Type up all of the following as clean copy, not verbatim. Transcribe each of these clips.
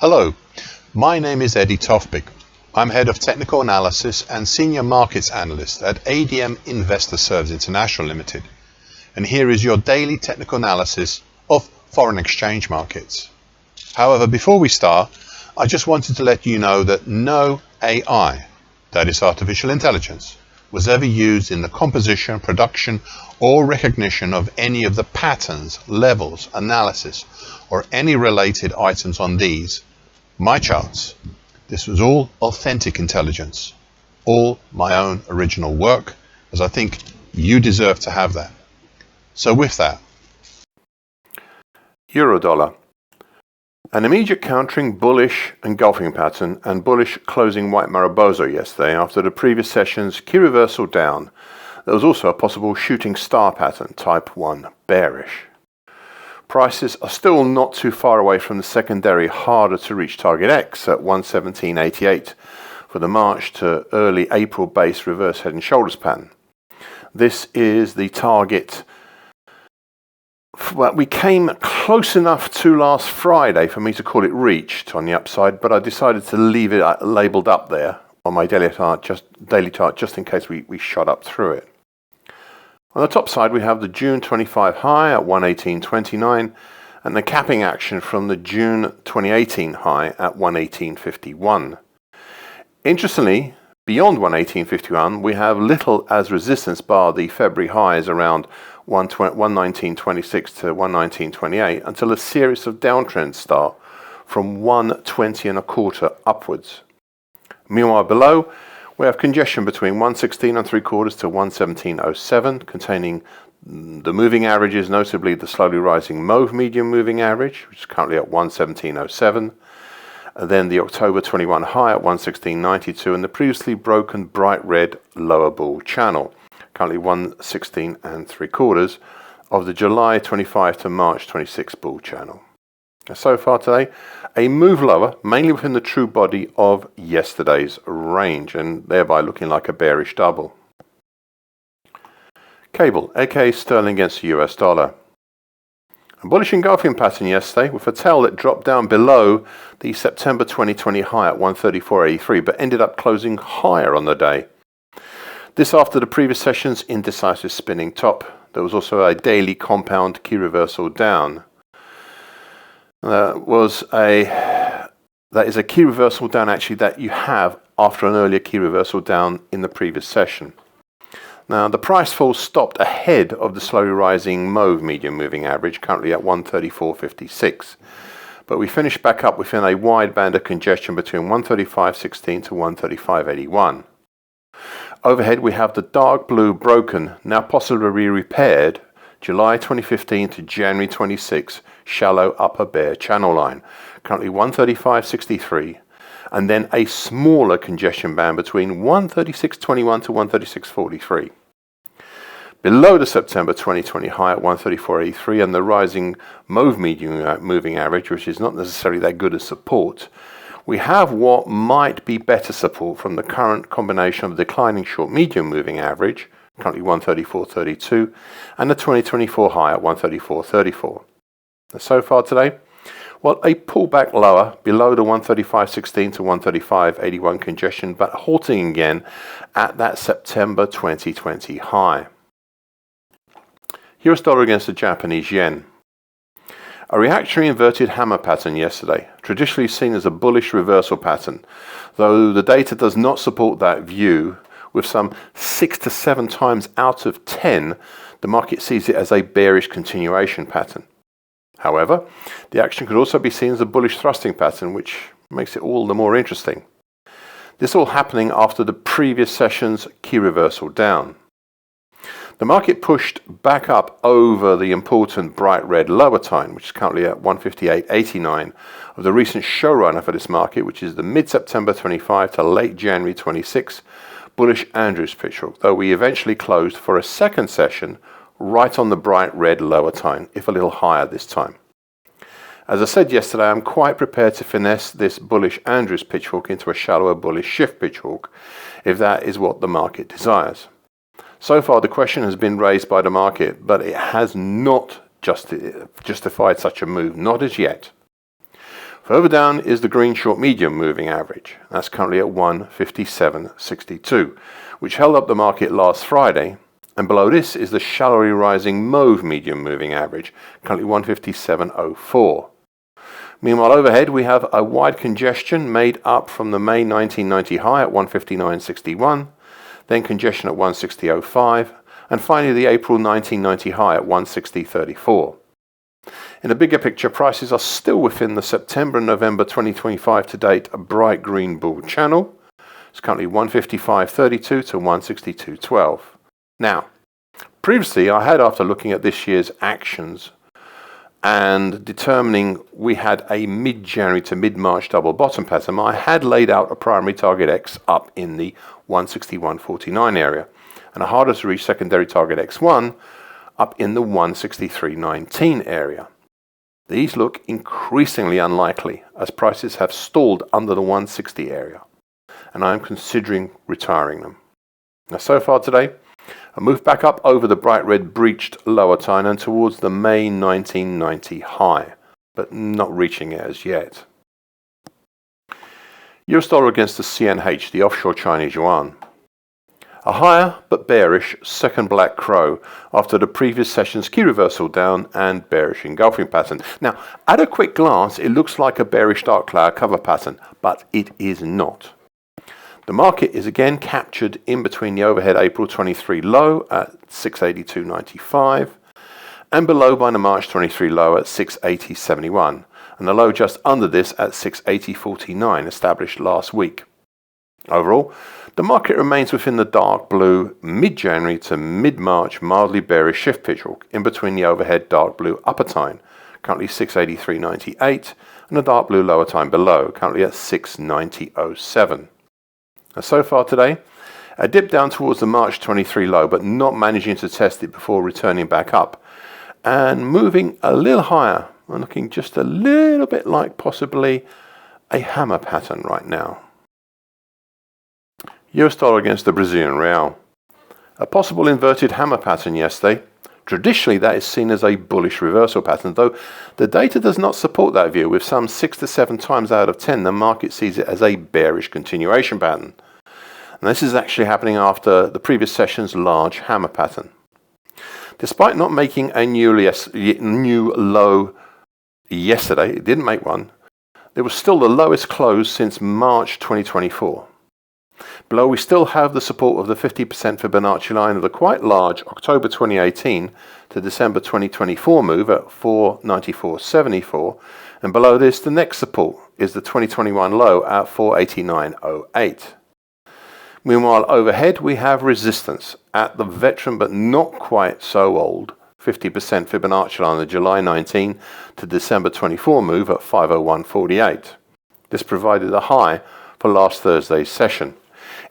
Hello, my name is Eddie Tofpik. I'm Head of Technical Analysis and Senior Markets Analyst at ADM Investor Services International Limited. And here is your daily technical analysis of foreign exchange markets. However, before we start, I just wanted to let you know that no AI, that is artificial intelligence, was ever used in the composition, production, or recognition of any of the patterns, levels, analysis, or any related items on these, my charts. This was all authentic intelligence, all my own original work, as I think you deserve to have that. So with that, Euro dollar. An immediate countering bullish engulfing pattern and bullish closing white Mariposa yesterday after the previous session's key reversal down. There was also a possible shooting star pattern, type 1 bearish. Prices are still not too far away from the secondary harder to reach target X at 117.88 for the March to early April base reverse head and shoulders pattern. This is the target. Well, we came close enough to last Friday for me to call it reached on the upside, but I decided to leave it labelled up there on my daily chart just in case we shot up through it. On the top side, we have the June 25 high at 118.29 and the capping action from the June 2018 high at 118.51. Interestingly, beyond 118.51, we have little as resistance bar the February highs around 119.26 to 119.28 until a series of downtrends start from 120.25 upwards. Meanwhile, below, we have congestion between 116.75 to 117.07, containing the moving averages, notably the slowly rising mauve medium moving average, which is currently at 117.07, then the October 21 high at 116.92, and the previously broken bright red lower bull channel, currently 116.75 of the July 25 to March 26 bull channel. So far today, a move lower, mainly within the true body of yesterday's range, and thereby looking like a bearish double. Cable, aka sterling against the US dollar. A bullish engulfing pattern yesterday with a tail that dropped down below the September 2020 high at 134.83, but ended up closing higher on the day. This after the previous session's indecisive spinning top. There was also a daily compound key reversal down. That is a key reversal down actually that you have after an earlier key reversal down in the previous session. Now the price fall stopped ahead of the slowly rising mauve medium moving average, currently at 134.56. But we finished back up within a wide band of congestion between 135.16 to 135.81. Overhead we have the dark blue broken, now possibly repaired, July 2015 to January 26 shallow upper bear channel line, currently 135.63, and then a smaller congestion band between 136.21 to 136.43. Below the September 2020 high at 134.83 and the rising mauve medium moving average, which is not necessarily that good as support, we have what might be better support from the current combination of the declining short medium moving average, currently 134.32, and the 2024 high at 134.34. So far today, well, a pullback lower below the 135.16 to 135.81 congestion, but halting again at that September 2020 high. US dollar against the Japanese yen. A reactionary inverted hammer pattern yesterday, traditionally seen as a bullish reversal pattern, though the data does not support that view. With some 6 to 7 times out of 10, the market sees it as a bearish continuation pattern. However, the action could also be seen as a bullish thrusting pattern, which makes it all the more interesting. This all happening after the previous session's key reversal down. The market pushed back up over the important bright red lower time, which is currently at 158.89 of the recent showrunner for this market, which is the mid-September 25 to late January 26 bullish Andrews pitch hook, though we eventually closed for a second session right on the bright red lower time, if a little higher this time. As I said yesterday, I'm quite prepared to finesse this bullish Andrews pitch hook into a shallower bullish shift pitch hook, if that is what the market desires. So far, the question has been raised by the market, but it has not justified such a move, not as yet. Further down is the green short medium moving average. That's currently at 157.62, which held up the market last Friday. And below this is the shallowly rising mauve medium moving average, currently 157.04. Meanwhile, overhead we have a wide congestion made up from the May 1990 high at 159.61, then congestion at 160.05, and finally the April 1990 high at 160.34. In the bigger picture, prices are still within the September and November 2025 to date bright green bull channel. It's currently 155.32 to 162.12. Now, previously I had, after looking at this year's actions and determining we had a mid-January to mid-March double bottom pattern, I had laid out a primary target X up in the 161.49 area and a harder to reach secondary target X1 up in the 163.19 area. These look increasingly unlikely as prices have stalled under the 160 area, and I am considering retiring them. Now, so far today, a move back up over the bright red breached lower time and towards the May 1990 high, but not reaching it as yet. US dollar against the CNH, the offshore Chinese yuan. A higher but bearish second black crow after the previous session's key reversal down and bearish engulfing pattern. Now, at a quick glance, it looks like a bearish dark cloud cover pattern, but it is not. The market is again captured in between the overhead April 23 low at 682.95 and below by the March 23 low at 680.71, and the low just under this at 680.49 established last week. Overall, the market remains within the dark blue mid-January to mid-March mildly bearish shift pitch in between the overhead dark blue upper time, currently 683.98, and the dark blue lower time below, currently at 690.07. So far today, a dip down towards the March 23 low, but not managing to test it before returning back up and moving a little higher and looking just a little bit like possibly a hammer pattern right now. US dollar against the Brazilian real. A possible inverted hammer pattern yesterday. Traditionally, that is seen as a bullish reversal pattern, though the data does not support that view. With some 6 to 7 times out of 10, the market sees it as a bearish continuation pattern. And this is actually happening after the previous session's large hammer pattern. Despite not making a new low yesterday, it didn't make one, there was still the lowest close since March 2024. Below, we still have the support of the 50% Fibonacci line of the quite large October 2018 to December 2024 move at 494.74, and below this, the next support is the 2021 low at 489.08. Meanwhile, overhead, we have resistance at the veteran but not quite so old 50% Fibonacci line of the July 19 to December 24 move at 501.48. This provided a high for last Thursday's session.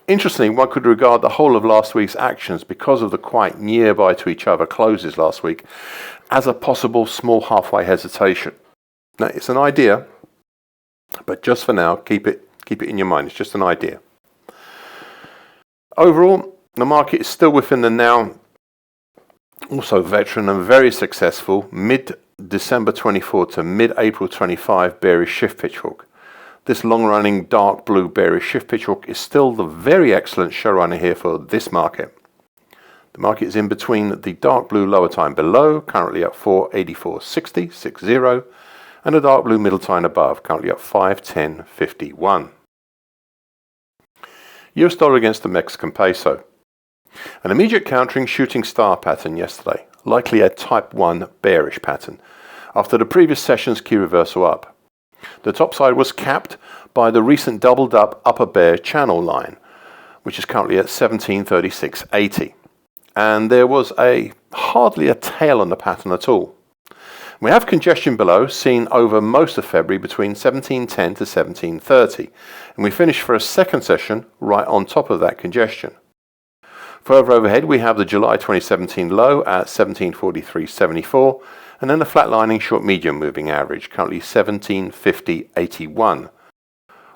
Interestingly, one could regard the whole of last week's actions, because of the quite nearby to each other closes last week, as a possible small halfway hesitation. Now, it's an idea, but just for now, keep it in your mind. It's just an idea. Overall, the market is still within the now also veteran and very successful mid-December 24 to mid-April 25 bearish shift pitch hook. This long-running dark blue bearish shift pitch hook is still the very excellent showrunner here for this market. The market is in between the dark blue lower time below, currently at 484.60, and the dark blue middle time above, currently at 510.51. US dollar against the Mexican peso. An immediate countering shooting star pattern yesterday, likely a type 1 bearish pattern, after the previous session's key reversal up. The top side was capped by the recent doubled up upper bear channel line, which is currently at 1736.80. And there was hardly a tail on the pattern at all. We have congestion below, seen over most of February between 1710 to 1730. And we finished for a second session right on top of that congestion. Further overhead, we have the July 2017 low at 1743.74. And then the flatlining short medium moving average, currently 1750.81.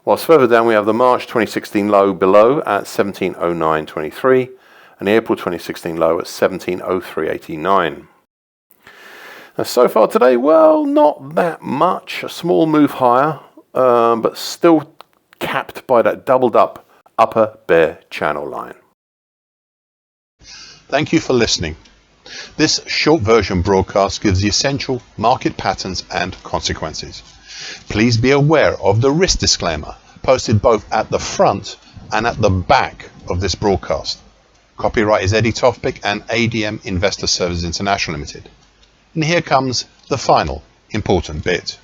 Whilst further down we have the March 2016 low below at 1709.23 and the April 2016 low at 1703.89. Now, so far today, well, not that much. A small move higher but still capped by that doubled up upper bear channel line. Thank you for listening. This short version broadcast gives the essential market patterns and consequences. Please be aware of the risk disclaimer posted both at the front and at the back of this broadcast. Copyright is Eddie Tofpik and ADM Investor Services International Limited. And here comes the final important bit.